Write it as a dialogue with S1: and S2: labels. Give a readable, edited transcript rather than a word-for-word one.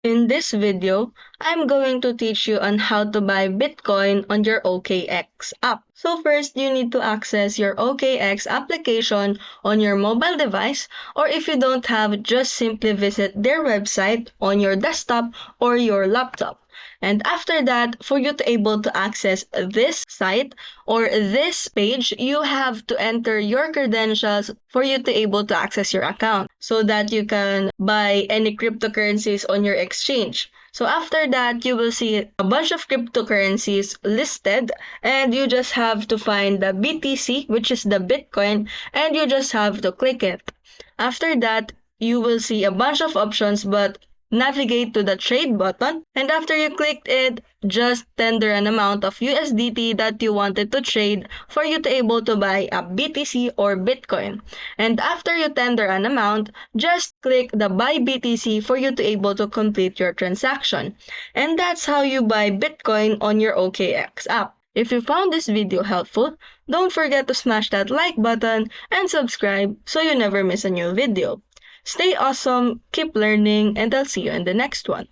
S1: In this video, I'm going to teach you on how to buy Bitcoin on your OKX app. So first, you need to access your OKX application on your mobile device, or if you don't have, just simply visit their website on your desktop or your laptop. And after that, for you to able to access this site or this page, you have to enter your credentials for you to able to access your account so that you can buy any cryptocurrencies on your exchange. So after that, you will see a bunch of cryptocurrencies listed and you just have to find the BTC, which is the Bitcoin, and you just have to click it. After that, you will see a bunch of options, but navigate to the trade button, and after you clicked it, just tender an amount of USDT that you wanted to trade for you to able to buy a BTC or Bitcoin. And after you tender an amount, just click the buy BTC for you to able to complete your transaction. And that's how you buy Bitcoin on your OKX app. If you found this video helpful, don't forget to smash that like button and subscribe so you never miss a new video. Stay awesome, keep learning, and I'll see you in the next one.